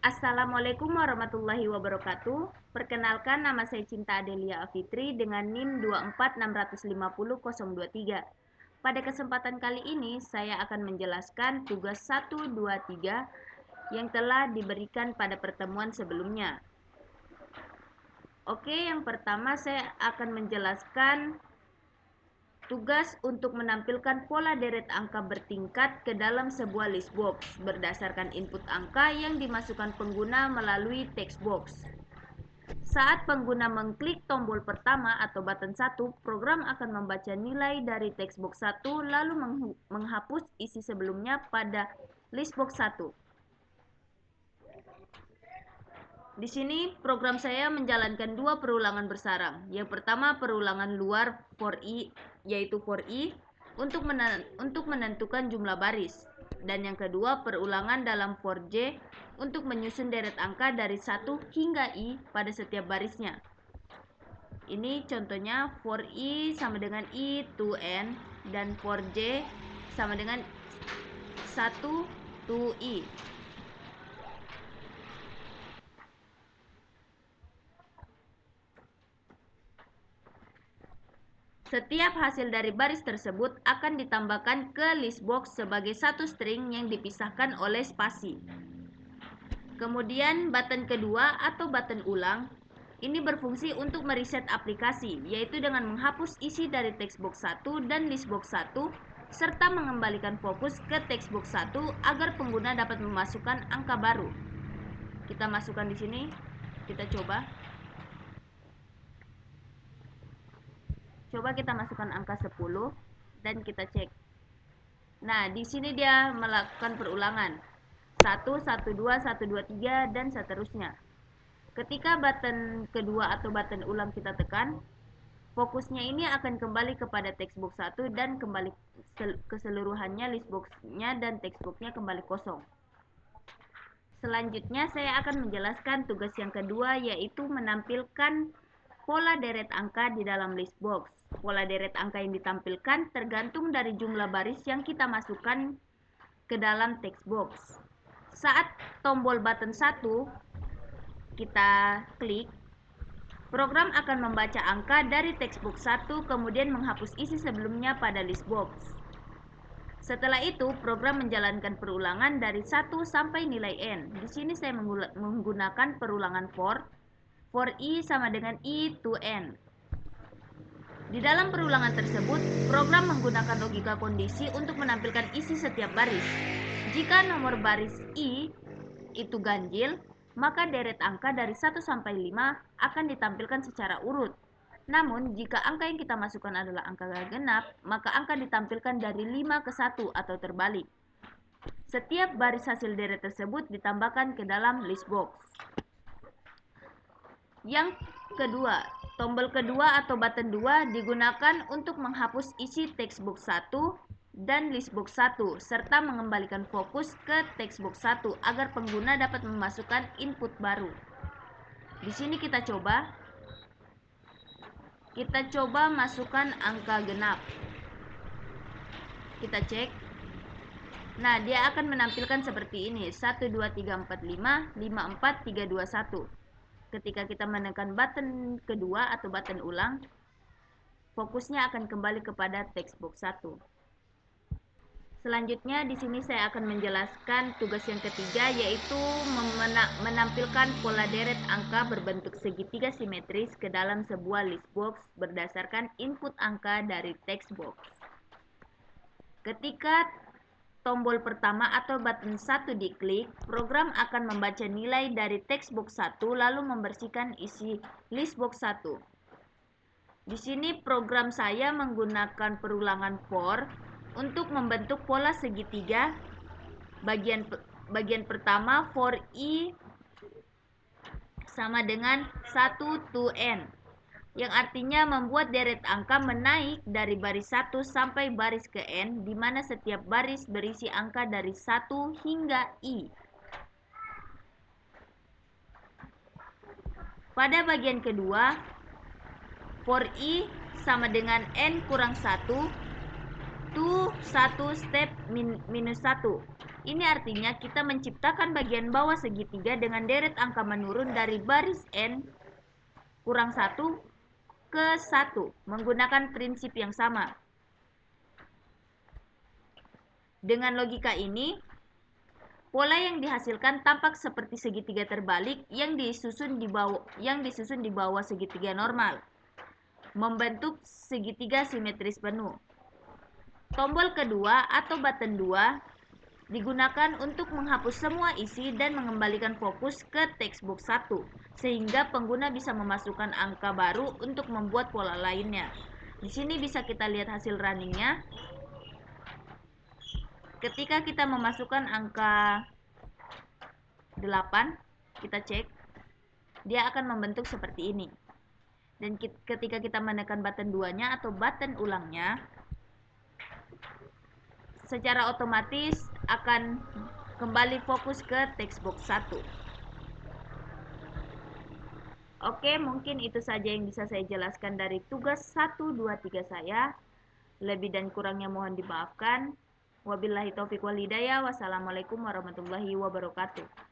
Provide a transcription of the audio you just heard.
Assalamualaikum warahmatullahi wabarakatuh. Perkenalkan, nama saya Cinta Adelia Afitri dengan NIM 24650.023. Pada kesempatan kali ini, saya akan menjelaskan tugas 1, 2, 3 yang telah diberikan pada pertemuan sebelumnya. Oke, yang pertama saya akan menjelaskan tugas untuk menampilkan pola deret angka bertingkat ke dalam sebuah list box berdasarkan input angka yang dimasukkan pengguna melalui text box. Saat pengguna mengklik tombol pertama atau button 1, program akan membaca nilai dari text box 1 lalu menghapus isi sebelumnya pada list box 1. Di sini program saya menjalankan dua perulangan bersarang. Yang pertama perulangan luar for i, yaitu for i untuk menentukan jumlah baris. Dan yang kedua perulangan dalam for j untuk menyusun deret angka dari 1 hingga i pada setiap barisnya. Ini contohnya for i sama dengan i to n dan for j sama dengan 1 to i. Setiap hasil dari baris tersebut akan ditambahkan ke list box sebagai satu string yang dipisahkan oleh spasi. Kemudian button kedua atau button ulang ini berfungsi untuk mereset aplikasi, yaitu dengan menghapus isi dari text box 1 dan list box 1 serta mengembalikan fokus ke text box 1 agar pengguna dapat memasukkan angka baru. Kita masukkan di sini, kita coba. Coba kita masukkan angka 10 dan kita cek. Nah, di sini dia melakukan perulangan. 1, 1, 2, 1, 2, 3 dan seterusnya. Ketika button kedua atau button ulang kita tekan, fokusnya ini akan kembali kepada textbox 1 dan kembali keseluruhannya list box-nya dan textbox-nya kembali kosong. Selanjutnya saya akan menjelaskan tugas yang kedua, yaitu menampilkan pola deret angka di dalam list box. Pola deret angka yang ditampilkan tergantung dari jumlah baris yang kita masukkan ke dalam text box. Saat tombol button 1 kita klik, program akan membaca angka dari text box 1 kemudian menghapus isi sebelumnya pada list box. Setelah itu, program menjalankan perulangan dari 1 sampai nilai n. Di sini saya menggunakan perulangan for i sama dengan i to n. Di dalam perulangan tersebut, program menggunakan logika kondisi untuk menampilkan isi setiap baris. Jika nomor baris i itu ganjil, maka deret angka dari 1 sampai 5 akan ditampilkan secara urut. Namun, jika angka yang kita masukkan adalah angka genap, maka angka ditampilkan dari 5 ke 1 atau terbalik. Setiap baris hasil deret tersebut ditambahkan ke dalam list box. Yang kedua, tombol kedua atau button 2 digunakan untuk menghapus isi text box 1 dan list box 1 serta mengembalikan fokus ke text box 1 agar pengguna dapat memasukkan input baru. Di sini kita coba masukkan angka genap. Kita cek. Nah, dia akan menampilkan seperti ini: 1 2 3 4 5 5 4 3 2 1. Ketika kita menekan button kedua atau button ulang, fokusnya akan kembali kepada text box 1. Selanjutnya di sini saya akan menjelaskan tugas yang ketiga, yaitu menampilkan pola deret angka berbentuk segitiga simetris ke dalam sebuah list box berdasarkan input angka dari text box. Ketika tombol pertama atau button 1 diklik, program akan membaca nilai dari text box 1 lalu membersihkan isi list box 1. Di sini program saya menggunakan perulangan for untuk membentuk pola segitiga. Bagian pertama for i sama dengan 1 to n, yang artinya membuat deret angka menaik dari baris 1 sampai baris ke n, di mana setiap baris berisi angka dari 1 hingga i. Pada bagian kedua, for i sama dengan n kurang 1 to 1 step minus 1. Ini artinya kita menciptakan bagian bawah segitiga dengan deret angka menurun dari baris N kurang 1 ke 1 menggunakan prinsip yang sama. Dengan logika ini, pola yang dihasilkan tampak seperti segitiga terbalik yang disusun di bawah segitiga normal, membentuk segitiga simetris penuh. Tombol kedua atau button 2 digunakan untuk menghapus semua isi dan mengembalikan fokus ke textbox 1, sehingga pengguna bisa memasukkan angka baru untuk membuat pola lainnya. Di sini bisa kita lihat hasil runningnya. Ketika kita memasukkan angka 8, kita cek, dia akan membentuk seperti ini. Dan ketika kita menekan button 2-nya atau button ulangnya, secara otomatis akan kembali fokus ke textbox 1. Oke, mungkin itu saja yang bisa saya jelaskan dari tugas 1, 2, 3 saya. Lebih dan kurangnya mohon dimaafkan. Wabillahi taufiq wal hidayah. Wassalamualaikum warahmatullahi wabarakatuh.